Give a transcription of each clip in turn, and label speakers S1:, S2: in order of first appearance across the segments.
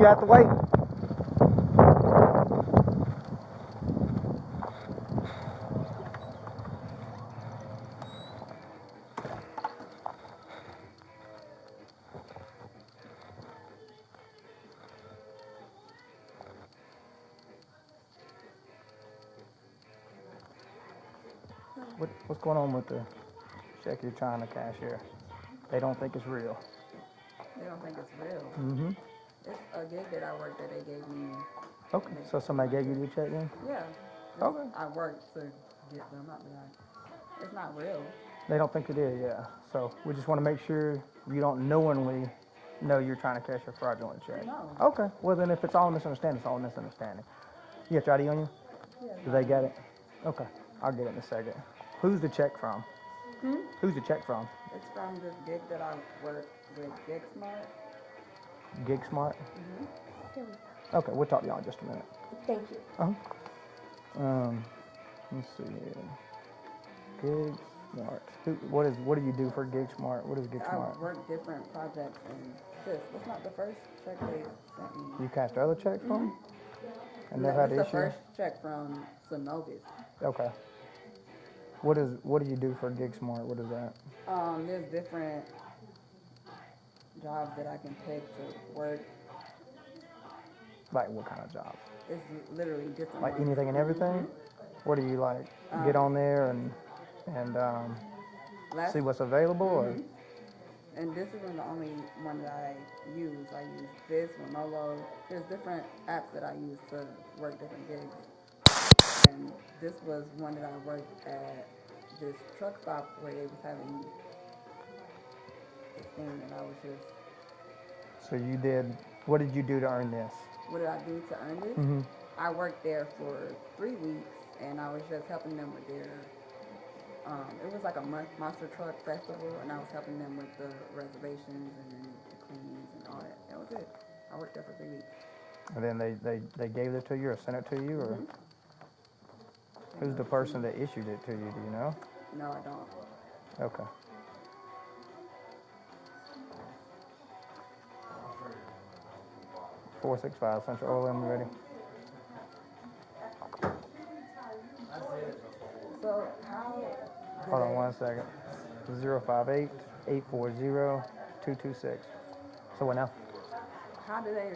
S1: have to wait. What's going on with the check you're trying to cash here? They don't think it's real.
S2: They don't think it's real.
S1: Mm-hmm.
S2: It's a gig that I worked that they gave me.
S1: Okay, so somebody gave you the check then?
S2: Yeah.
S1: Okay.
S2: I worked to get them up there. It's not real.
S1: They don't think it is, yeah. So we just want to make sure you don't knowingly know you're trying to cash a fraudulent check.
S2: No.
S1: Okay, well then if it's all a misunderstanding, it's all a misunderstanding. You got your ID on you?
S2: Yeah,
S1: Do they get it? Okay, I'll get it in a second. Who's the check from? Who's the check from?
S2: It's from this gig that I worked with, Gig Smart.
S1: Gig Smart? Okay, we'll talk to y'all in just a minute.
S3: Thank you.
S1: Let's see here. Gig Smart. What do you do for Gig Smart? What is Gig Smart?
S2: I work different projects, and this was not the first check they sent me.
S1: You cashed other checks from? And never had
S2: This
S1: the
S2: is the
S1: issue?
S2: first check from Synovus.
S1: Okay. What do you do for Gig Smart? What is that?
S2: There's different jobs that I can pick to work.
S1: Like what kind of jobs?
S2: It's literally different.
S1: Like
S2: ones.
S1: anything and everything? What do you like? Get on there and see what's available? Or?
S2: And this isn't the only one that I use. I use this, Manolo. There's different apps that I use to work different gigs. And this was one that I worked at this truck stop where they was having this thing, and I was just.
S1: So what did you do to earn this?
S2: What did I do to earn this?
S1: Mm-hmm.
S2: I worked there for 3 weeks, and I was just helping them with their. It was like a monster truck festival, and I was helping them with the reservations and the cleanings and all that. That was it. I worked there for 3 weeks.
S1: And then they gave it to you or sent it to you? Or who's the person that issued it to you? Do you know?
S2: No, I don't.
S1: Okay. $465 Central Oil, ready?
S2: So how?
S1: Hold on 1 second. 058-840-226. So what now?
S2: How do they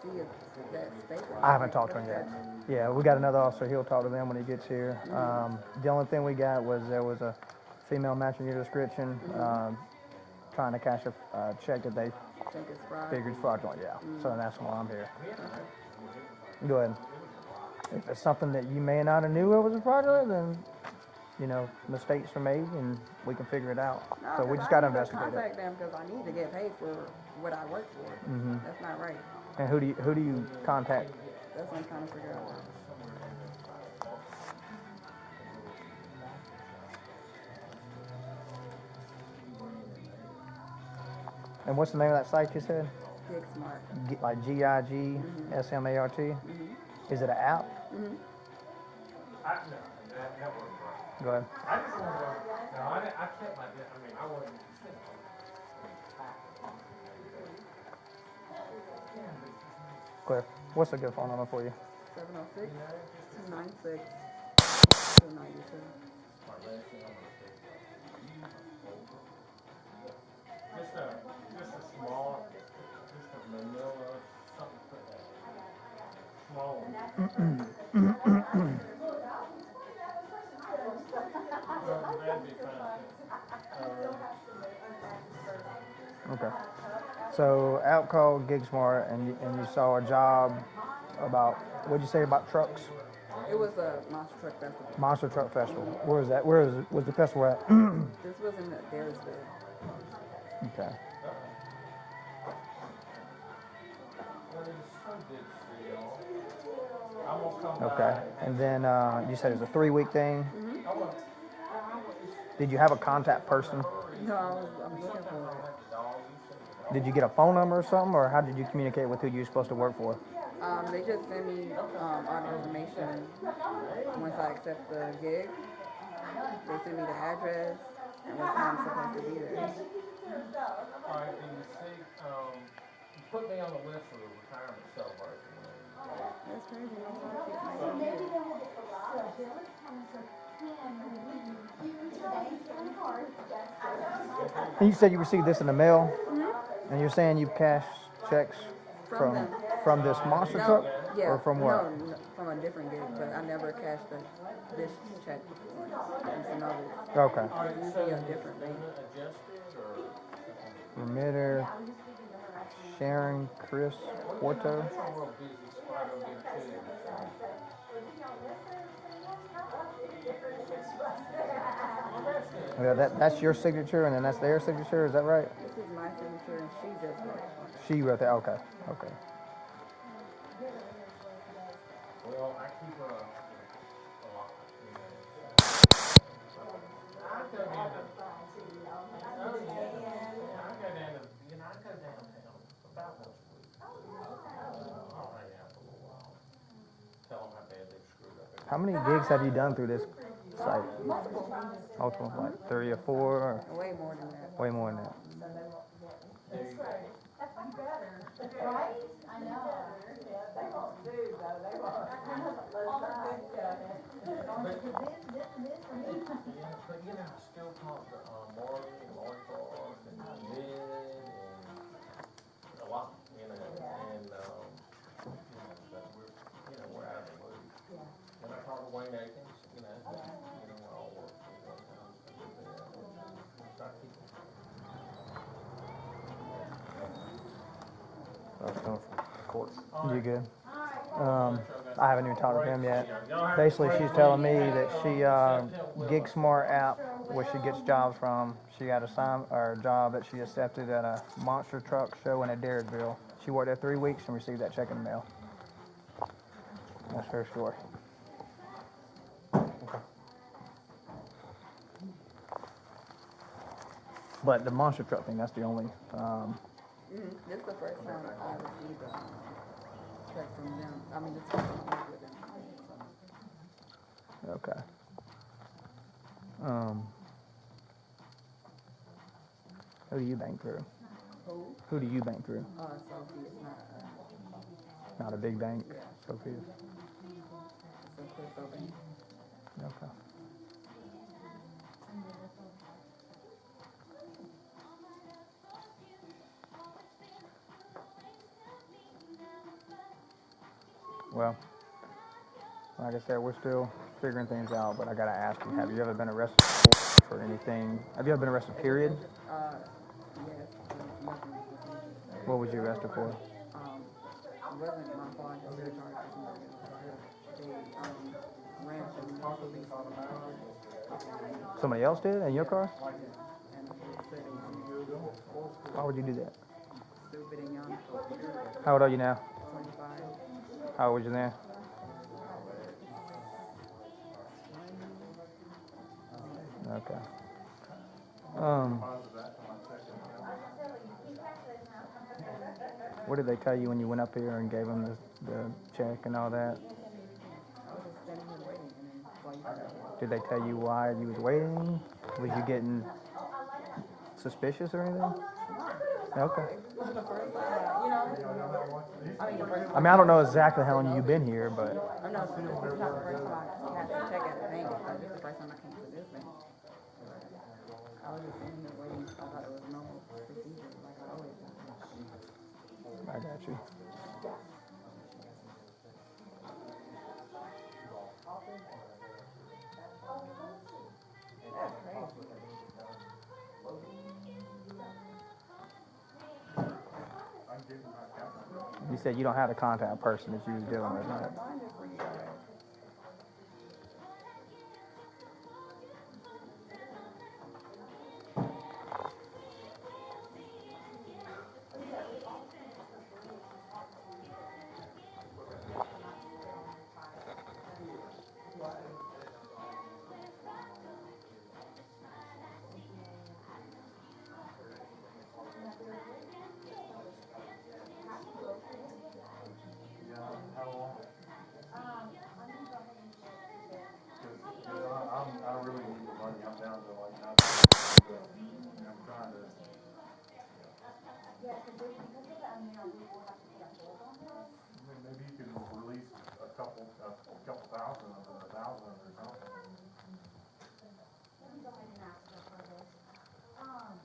S2: see if that's fake?
S1: I haven't talked to him yet. Yeah, we got another officer. He'll talk to them when he gets here. The only thing we got was there was a female matching your description, trying to cash a check that they
S2: Think it's fraud?
S1: figured fraudulent. Yeah. So that's why I'm here. Go ahead. If it's something that you may not have knew it was a fraudulent, then mistakes are made and we can figure it out.
S2: No,
S1: So we just got to investigate
S2: contact them because I need to get paid for what I work for. That's not right.
S1: And who do you contact?
S2: That's what I'm trying to figure out now.
S1: And what's the name of that site you said?
S2: Gig Smart.
S1: Like GIGSMART? Is it an app? Go ahead.
S4: I just want to go. No, I kept my. I mean, I wasn't.
S1: Clear. What's a good phone number for you?
S2: 706-296-292.
S4: Just a small, just a manila, something for that. Small one. That'd be fine.
S1: Okay. So out called Gig Smart and you saw a job about, what'd you say about trucks?
S2: It was a monster truck festival.
S1: Monster Truck Festival. Where is that? Was the festival at?
S2: This was in Daresville.
S1: Okay. Okay. And then you said it was a 3-week thing? Did you have a contact person?
S2: No, I'm looking for it.
S1: Did you get a phone number or something, or how did you communicate with who you were supposed to work for?
S2: They just send me all the information once I accept the gig. They send me the address and what time I'm supposed to be there.
S4: All right, and you say, put me on the list for the retirement celebration whenever you go.
S2: That's crazy. I'm sorry, kids might be here.
S1: And you said you received this in the mail, and you're saying you cashed checks
S2: From them.
S1: from this monster truck,
S2: Yeah.
S1: or from what?
S2: No, from a different gig, but I never cashed this check before. From Synovus.
S1: Okay.
S4: All right,
S2: It's
S4: so
S2: usually a
S4: is
S2: different
S4: the
S2: bank.
S4: limit adjusted or?
S1: Remitter, Sharon, Chris, Porto.
S4: That's a real busy spot over there too. Well, that's good.
S1: Yeah, that's your signature, and then that's their signature. Is that right?
S2: This is my signature, and she just wrote on it.
S1: She wrote that. Okay. Okay.
S4: Well, I keep a lot, you know. I go down to, oh yeah, I go down to, I go downtown about once a week. I'll hang out for a little while. Tell them how bad they've screwed up
S1: How
S4: everything.
S1: many gigs have you done through this site?
S2: Multiple.
S1: Multiple, like 3 or 4, or
S2: Way more than that.
S1: way more than that?
S4: There you go.
S3: Right? I know. They won't do though, they won't. On the good stuff.
S4: Yeah, but I still talk to Marty and Lori Clark and Ned and a lot, and but we're out of the loop. And I talk to Wayne Akins, we all work for one time, so I do that. So I keep them.
S1: Court.
S4: All
S1: You
S4: right.
S1: good?
S4: Um,
S1: I haven't even talked to him yet. Basically, she's telling me that she Gig Smart app, where she gets jobs from. She got a job that she accepted at a monster truck show in Adairsville. She worked there 3 weeks and received that check in the mail. That's her story. But the monster truck thing, that's the only.
S2: This is the first time I received a check from them. I mean, this is the first time I worked with them.
S1: Okay. Who do you bank through?
S2: Who?
S1: Who do you bank through?
S2: Sophie. It's not
S1: Not a big bank,
S2: Yeah.
S1: Sophia.
S2: It's a crypto bank.
S1: Okay. Well, like I said, we're still figuring things out, but I gotta ask you, have you ever been arrested for anything? Have you ever been arrested, period?
S2: Yes, but nothing was
S1: What was you arrested for?
S2: It wasn't my fault. I just got charged with somebody else. They ran from the police car.
S1: Somebody else did in your car?
S2: And the police said it was me.
S1: Why would you do that?
S2: Stupid and young.
S1: How old are you now?
S2: 25.
S1: How old was you then? Okay. What did they tell you when you went up here and gave them the check and all that?
S2: I was just standing here waiting, and then saw you guys here.
S1: Did they tell you why you was waiting? Was you getting suspicious or anything? Okay.
S2: This is the first time, the first
S1: I mean, I don't know exactly how long you've been here, but
S2: I'm not, this is not the first time I cashed a check at the bank, but this is the first time I came to this bank. I was just sitting here waiting. I thought it was normal procedure, like I always do.
S1: I got you.
S2: That's crazy.
S1: You said you don't have the contact person that you was dealing with, right?
S2: Find it for you guys.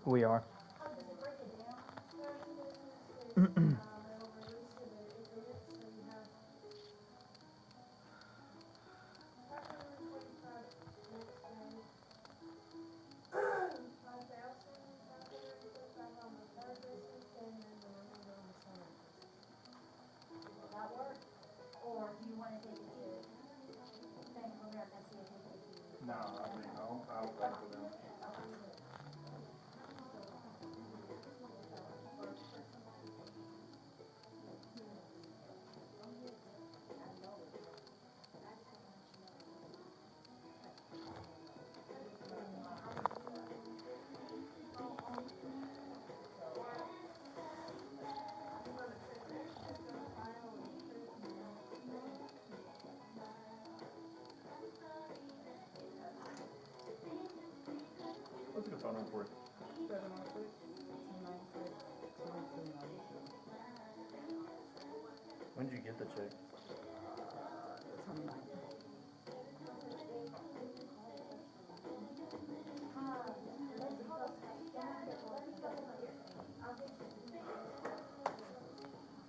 S1: We are.
S3: Oh, does it break it down? Service business is, it'll release it at events, so you have 525 next day. 5,525 on the third business day, and then the remainder on the seventh business day. Will that work? Or do you wanna take it to Bank of America, see if they give you?
S5: No, I think I'll back with them. What's a good phone number for you?
S2: 706-296-2292.
S5: When did you get the check?
S2: 29.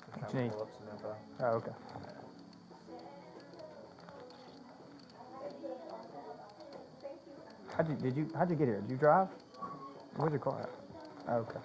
S5: Just trying
S1: What you
S5: to
S1: need?
S5: pull up some info.
S1: Oh, okay. How'd you get here? Did you drive? Where's your car at? Oh, okay.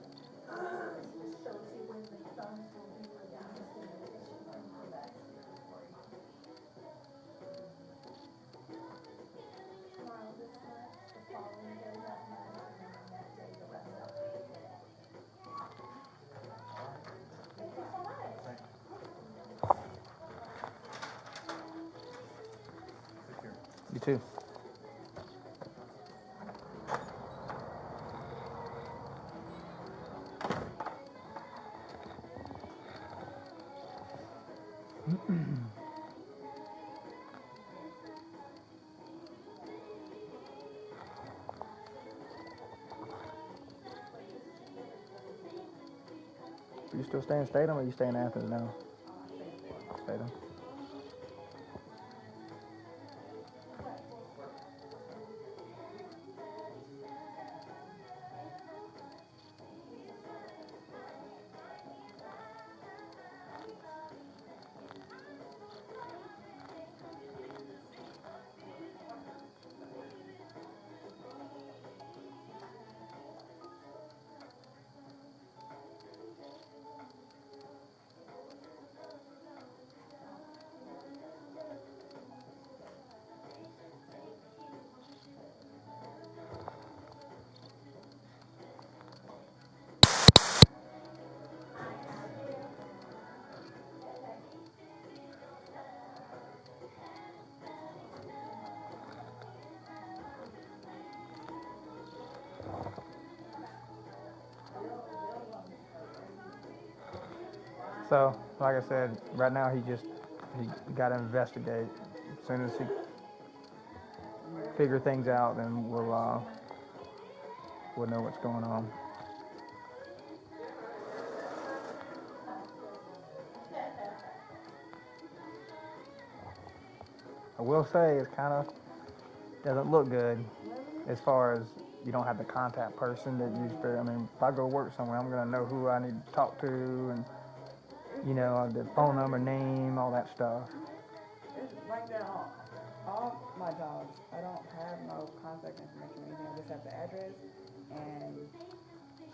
S3: This shows you where the funds will be released and the issue can come back here for you. Tomorrow this much, the following day that much, and then the next day the rest of it. Thank you so much.
S5: Thank you. Take care.
S1: You too. You still stay in Statham or you stay in Athens now? Statham. So, like I said, right now he got to investigate. As soon as he figure things out, then we'll know what's going on. I will say it's kind of doesn't look good as far as you don't have the contact person that you used to. I mean, if I go work somewhere, I'm gonna know who I need to talk to, and the phone number, name, all that stuff.
S2: It's like that on all my jobs. I don't have no contact information or anything. I just have the address, and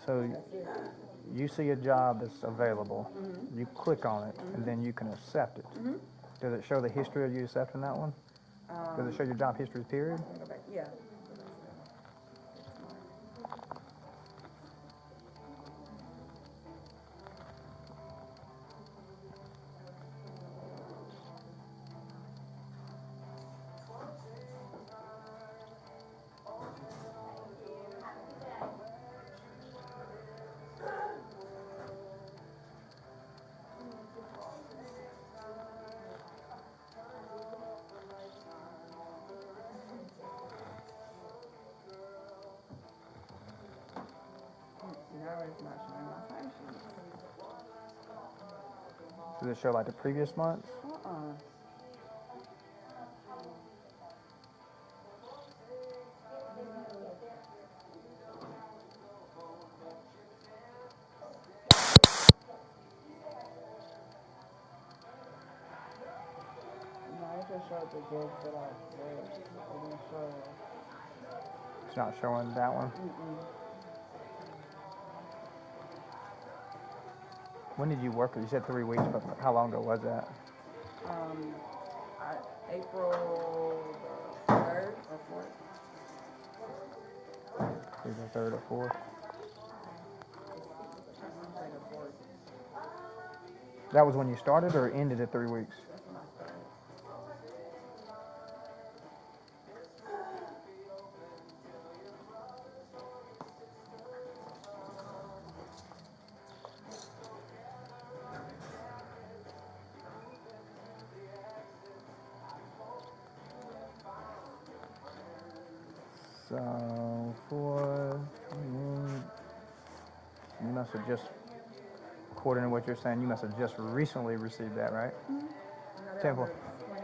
S1: So
S2: that's it.
S1: you see a job that's available, you click on it, and then you can accept it. Does it show the history of you accepting that one? Does it show your job history period?
S2: Let me go back. Yeah. Go back to that. It's smart. it's not showing my time sheets.
S1: Does it show like the previous months?
S2: No, it just showed the gigs that I worked. It didn't show.
S1: It's not showing that one. When did you work? You said 3 weeks, but how long ago was that?
S2: April the 3rd or 4th.
S1: Either the 3rd or 4th.
S2: I want to say the 4th.
S1: That was when you started or ended at 3 weeks?
S2: That's when I started.
S1: So, you must have just, according to what you're saying, you must have just recently received that, right?
S2: No, that
S1: Temple.
S2: was the 29th.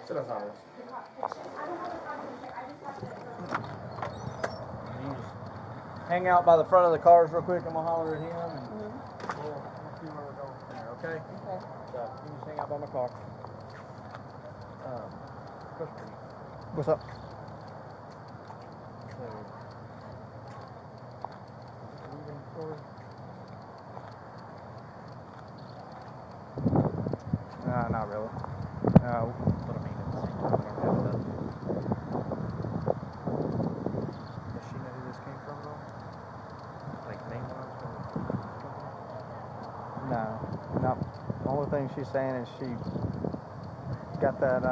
S5: Sit on top of this.
S4: You just hang out by the front of the cars real quick. I'm gonna holler at him and we'll see where we're going from there. Okay?
S2: Okay.
S4: So you just hang out by my car. Question for you.
S1: What's up?
S4: So, moving forward.
S1: Not really. No.
S4: But I mean, at the same time, I don't have enough. Does she know who this came from at all? Like name-wise from the company?
S1: No. The only thing she's saying is she got that,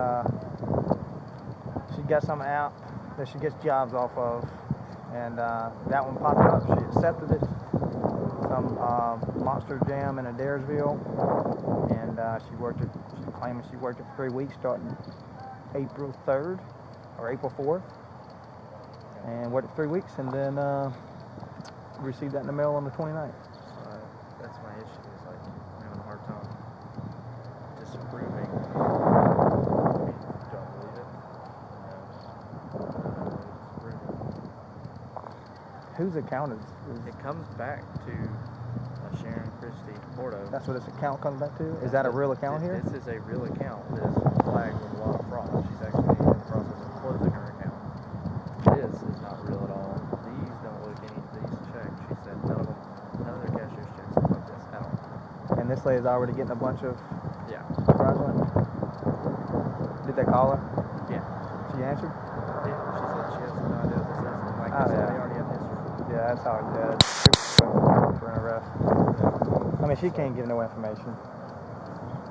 S1: she got some app that she gets jobs off of, and that one popped up. She accepted it. Some Monster Jam in Adairsville, and she's claiming she worked it for 3 weeks starting April 3rd or April 4th, and worked it 3 weeks, and then received that in the mail on the 29th.
S4: That's my issue. Is like I'm having a hard time disapproving. Do I believe it? No. Disapproving.
S1: Whose account is
S4: It comes back to Sharon Christie Porto.
S1: that's what this account comes back to? Is that a real account here?
S4: This is a real account that is flagged with a lot of fraud. She's actually in the process of closing her account. This is not real at all. These don't look these checks. She said none of their cashier's checks look like this at all.
S1: And this lady's already getting a bunch of
S4: Yeah.
S1: fraudulent. Did they call her?
S4: Yeah.
S1: She answered?
S4: Yeah. She said she has no idea what this is. And like I said,
S1: yeah.
S4: they already have history.
S1: Yeah, that's how it is. For an arrest. I mean, she can't give no information.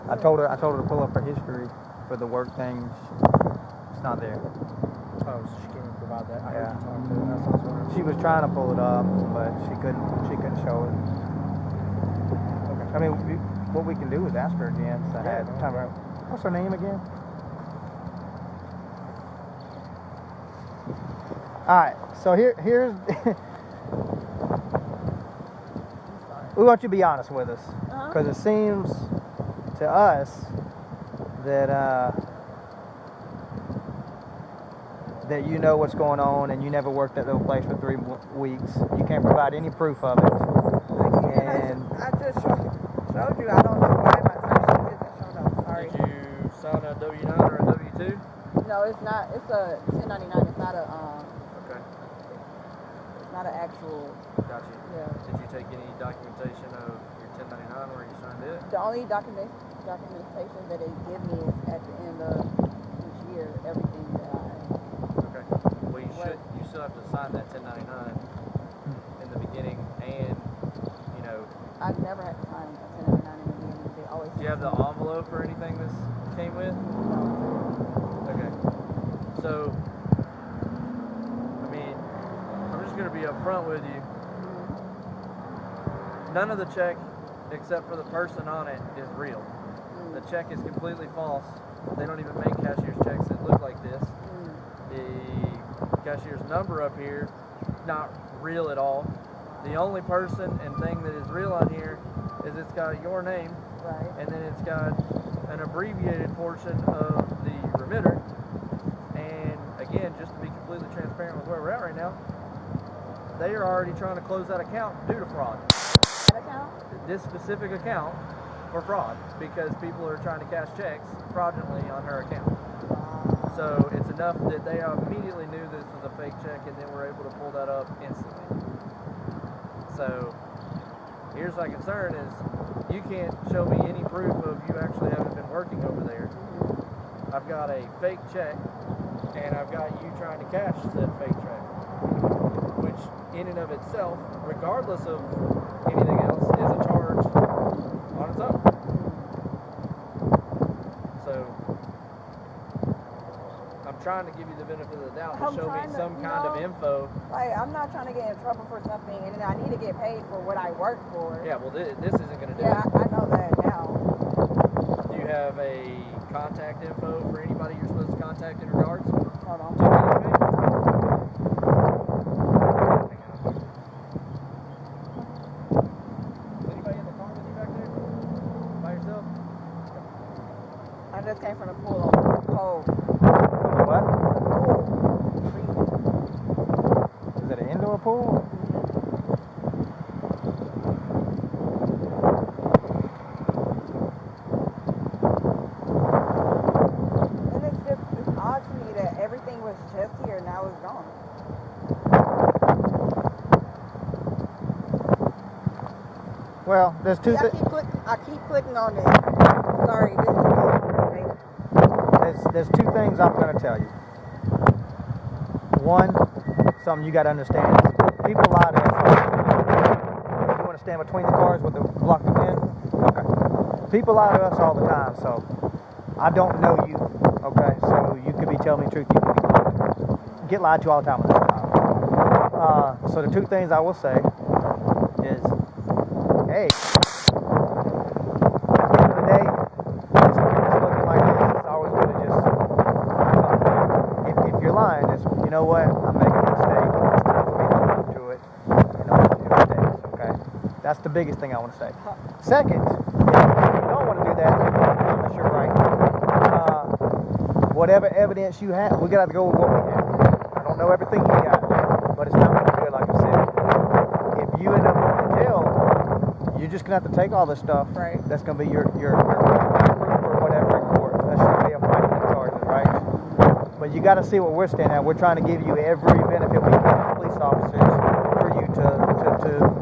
S1: I told her to pull up her history for the work thing. It's not there.
S4: Oh, so she can't even provide that. I
S1: Yeah.
S4: heard you talk to her. That's what I was wondering.
S1: She was trying to pull it up, but she couldn't show it.
S4: Okay.
S1: I mean, what we can do is ask her again. So I
S4: Yeah,
S1: had
S4: no,
S1: time.
S4: okay.
S1: What's her name again? All right. So here's. We want you to be honest with us, because it seems to us that that you know what's going on and you never worked at the place for 3 weeks. You can't provide any proof of it. And
S2: I just showed you. I don't know why my timesheet isn't showing up. Sorry.
S4: Did you sign a W-9 or a W-2?
S2: No, it's not. It's a 1099. It's not a
S4: Okay,
S2: It's not an actual.
S4: got you.
S2: Yeah.
S4: Did you take any documentation of your 1099 where you signed it?
S2: The only documentation that they give me is at the end of each year. Everything that I.
S4: Okay. Well, you still have to sign that 1099 in the beginning, and you know,
S2: I've never had to sign a 1099 in the beginning. They always.
S4: do you have the envelope or anything this came with?
S2: No.
S4: Okay. So, I mean, I'm just gonna be upfront with you. None of the check, except for the person on it, is real. The check is completely false. They don't even make cashier's checks that look like this. The cashier's number up here, not real at all. The only person and thing that is real on here is it's got your name,
S2: Right.
S4: and then it's got an abbreviated portion of the remitter. And again, just to be completely transparent with where we're at right now, they are already trying to close that account due to fraud.
S2: That account?
S4: This specific account for fraud, because people are trying to cash checks fraudulently on her account. So it's enough that they immediately knew this was a fake check, and then were able to pull that up instantly. So here's my concern is you can't show me any proof of you actually having been working over there. I've got a fake check, and I've got you trying to cash that fake check, which in and of itself, regardless of anything else, is a charge on its own. So I'm trying to give you the benefit of the doubt to
S2: I'm
S4: show me
S2: trying to,
S4: some
S2: you
S4: kind of
S2: know,
S4: info.
S2: Like, I'm not trying to get in trouble for something, and I need to get paid for what I work for.
S4: Yeah, well, this isn't going to do
S2: Yeah,
S4: it.
S2: I know that now.
S4: Do you have a contact info for anybody you're supposed to contact in regards?
S2: Hold on.
S4: to getting paid? Is anybody in the car with you back there? By yourself?
S2: I just came from the pool on cold.
S1: what?
S2: Pool. Freezing.
S1: Is it an indoor pool?
S2: And it's odd to me that everything was just here, now it's gone.
S1: Well, there's two.
S2: See, I keep clicking on this. Sorry, this is no longer available.
S1: There's two things I'm going to tell you. One, something you got to understand is people lie to us. You want to stand between the cars with the block them in? Okay. People lie to us all the time, so I don't know you. Okay, so you could be telling me the truth. You could get lied to all the time on this job. So the two things I will say is, hey, at the end of the day, it's looking like this. It's always good to just, if you're lying, it's, you know what, I'm making a mistake. It's time for me to own up to it and own up to your mistakes, okay? That's the biggest thing I want to say. Second, if you don't want to do that, unless you're right, whatever evidence you have, we got to go with what we have. I don't know everything you got, but it's not going to be good, like I said. If you end up going to jail, you're just going to have to take all this stuff.
S2: Right.
S1: That's going to be your proof or whatever in court. That's your way of fighting the charges, right? But you got to see what we're standing at. We're trying to give you every benefit we can as police officers for you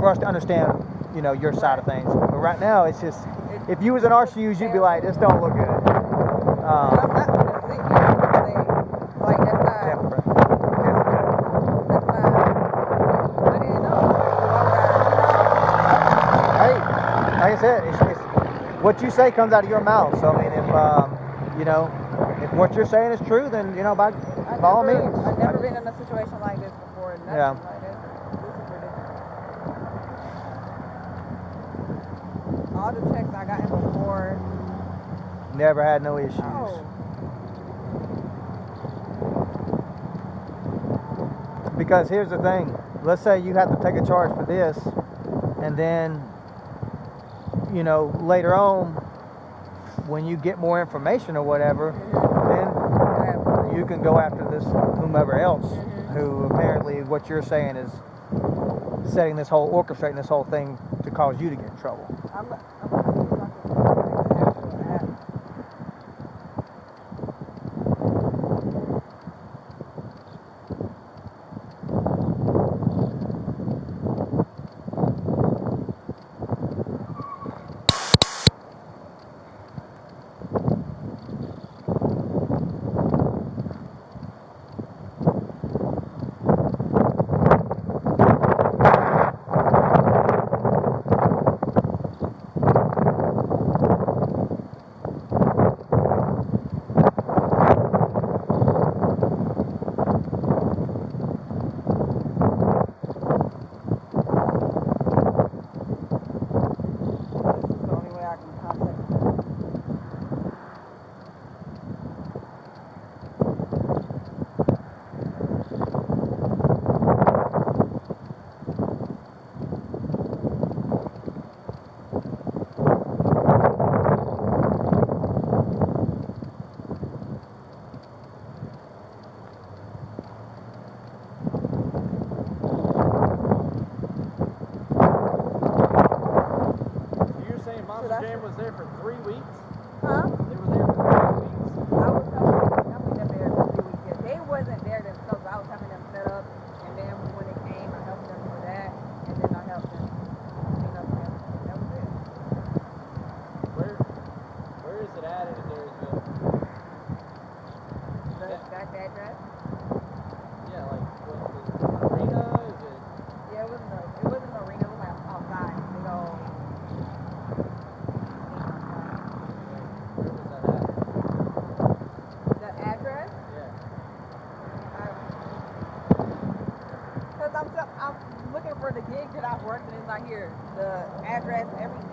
S1: for us to understand, you know, your side of things. But right now, it's just, if you was in our shoes, you'd be like, this don't look good.
S2: I'm not going to sit here and say, like, that's not, I didn't know.
S1: Hey, like I said, it's what you say comes out of your mouth. So I mean, if you know, if what you're saying is true, then you know, by all means.
S2: I've never been in a situation like this before. Nothing
S1: Yeah.
S2: like this. This is ridiculous. All the checks I got before.
S1: Never had no issues.
S2: Oh.
S1: Because here's the thing. Let's say you have to take a charge for this, and then, you know, later on, when you get more information or whatever, then you can go after this whomever else who apparently what you're saying is setting this whole, orchestrating this whole thing to cause you to get in trouble.
S2: I'm gonna see if I can find the actual app. This is the only way I can contact them.
S4: So you're saying Monster Jam was there for 3 weeks?
S2: Huh?
S4: They were there for 3 weeks?
S2: I was helping them there for 3 weeks. Yeah, they wasn't there themselves. I was helping them set up, and then when they came, I helped them for that, and then I helped them clean up and everything. That was it.
S4: Where is it at in Adairsville?
S2: The exact address?
S4: Yeah, like what the arena? Is it?
S2: Yeah, it wasn't an arena. It was like outside. Big old thing outside.
S4: Where was that at?
S2: The address?
S4: Yeah.
S2: Because I'm looking for the gig that I've worked and it's not here. The address, everything.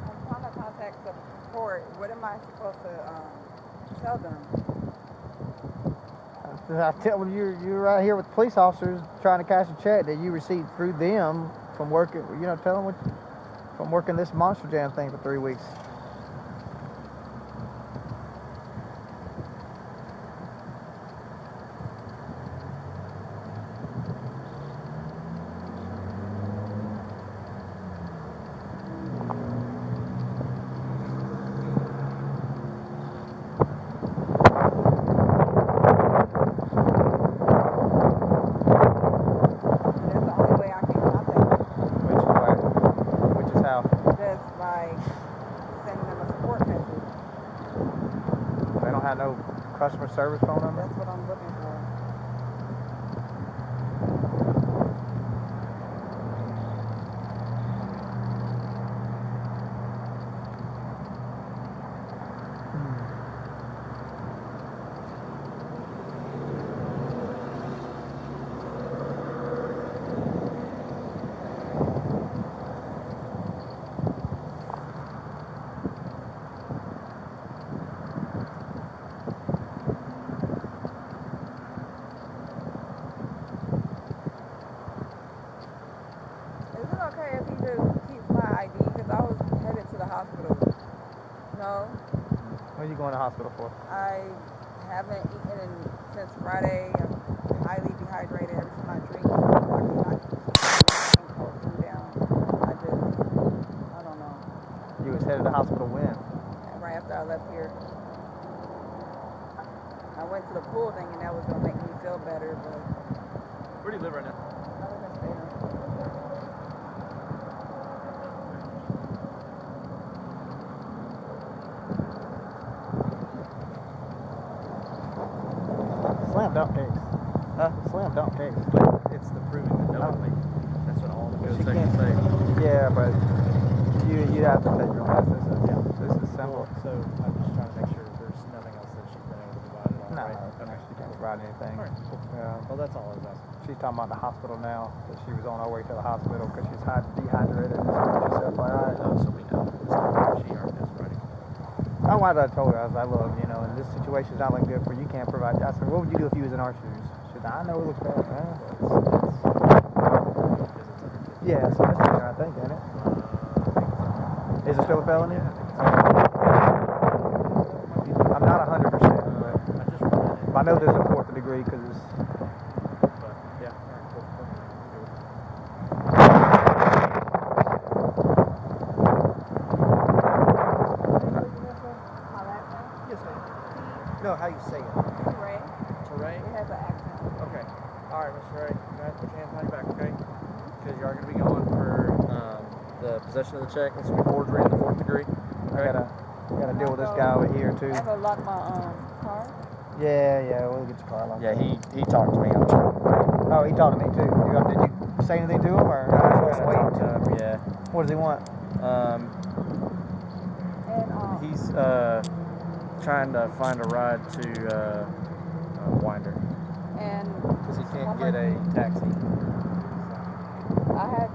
S2: I'm trying to contact support. What am I supposed to tell them?
S1: I tell them you're right here with police officers trying to cash a check that you received through them from working, tell them from working this Monster Jam thing for 3 weeks.
S2: That's the only way I can contact them.
S1: Which is how
S2: Just by sending them a support message.
S1: they don't have no customer service phone number.
S2: That's what I'm looking for. Is it okay if he just keeps my ID? Because I was headed to the hospital. No,
S1: What are you going to hospital for?
S2: I haven't eaten since Friday. I'm highly dehydrated. Every time I drink, I can't hold food down. I don't know.
S1: You was headed to hospital when?
S2: Right after I left here, I went to the pool thing, and that was gonna make me feel better. But
S5: Where do you live right now?
S2: I live in Salem.
S1: Slam dunk case. Huh? Slam dunk case.
S5: But it's the proving the knowingly. That's what all the
S1: She
S5: good sections
S1: can't-
S5: say.
S1: Yeah, but you you'd have to take your class. This is simple.
S5: So I'm just trying to make sure there's nothing else that she's been able to provide at all,
S1: No,
S5: right?
S1: no, she can't provide anything.
S5: All right, cool.
S1: Yeah.
S5: Well, that's all I was asking.
S1: She's talking about the hospital now, that she was on her way to the hospital because she's dehydrated and stuff like that.
S5: So we know. She already knows, right?
S1: Oh, I told her, I was like, look, you know, and this situation's not looking good for you. You can't provide. I said, what would you do if you was in our shoes? She said, I know it looks bad, man. Yeah, so that's fair, I think, isn't it? Is it still a felony? I'm not 100%, but
S5: I just read it.
S1: I know there's a fourth degree because it's.
S5: But yeah, all right, cool.
S2: My last name?
S5: Yes, ma'am.
S1: No, how you say it?
S2: Ray.
S5: Ray?
S2: It has an accent.
S5: Okay. All right, Mr. Ray. Go ahead and put your hands behind your back, okay? Because you are going to be going for the possession of the check. This will be forgery in the fourth degree.
S1: I gotta deal with this guy over here too.
S2: I gotta lock my car.
S1: Yeah, we'll get your car locked.
S5: Yeah, he talked to me.
S1: Oh, he talked to me too. Did you say anything to him or just wait?
S5: Yeah.
S1: What does he want?
S2: And
S5: He's trying to find a ride to Winder
S2: and
S5: because he can't get a taxi.
S2: I have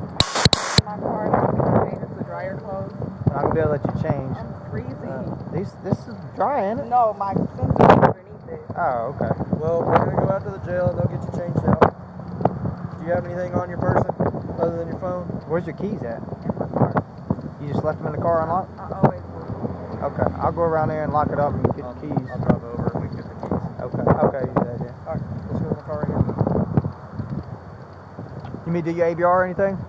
S2: my car that changes the dryer clothes.
S1: I'm not gonna be able to let you change.
S2: I'm freezing.
S1: This is dry, ain't it?
S2: No, my sensor is underneath it.
S1: Oh, okay.
S5: Well, we're gonna go out to the jail and they'll get you changed out. Do you have anything on your person other than your phone?
S1: Where's your keys at?
S2: In my car.
S1: You just left them in the car unlocked?
S2: I always do.
S1: Okay, I'll go around there and lock it up and get the keys.
S5: I'll drive over and we can get the keys.
S1: Okay, you do that then.
S5: All right, let's go to my car right here.
S1: You mean do your ABR or anything?
S5: If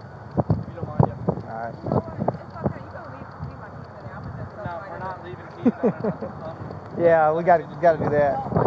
S5: you don't mind, yeah.
S1: All right.
S2: You know what? It's okay. You can leave my keys in there. I'm gonna just
S5: No, we're not leaving keys on it.
S1: Yeah, we got to do that.
S2: No,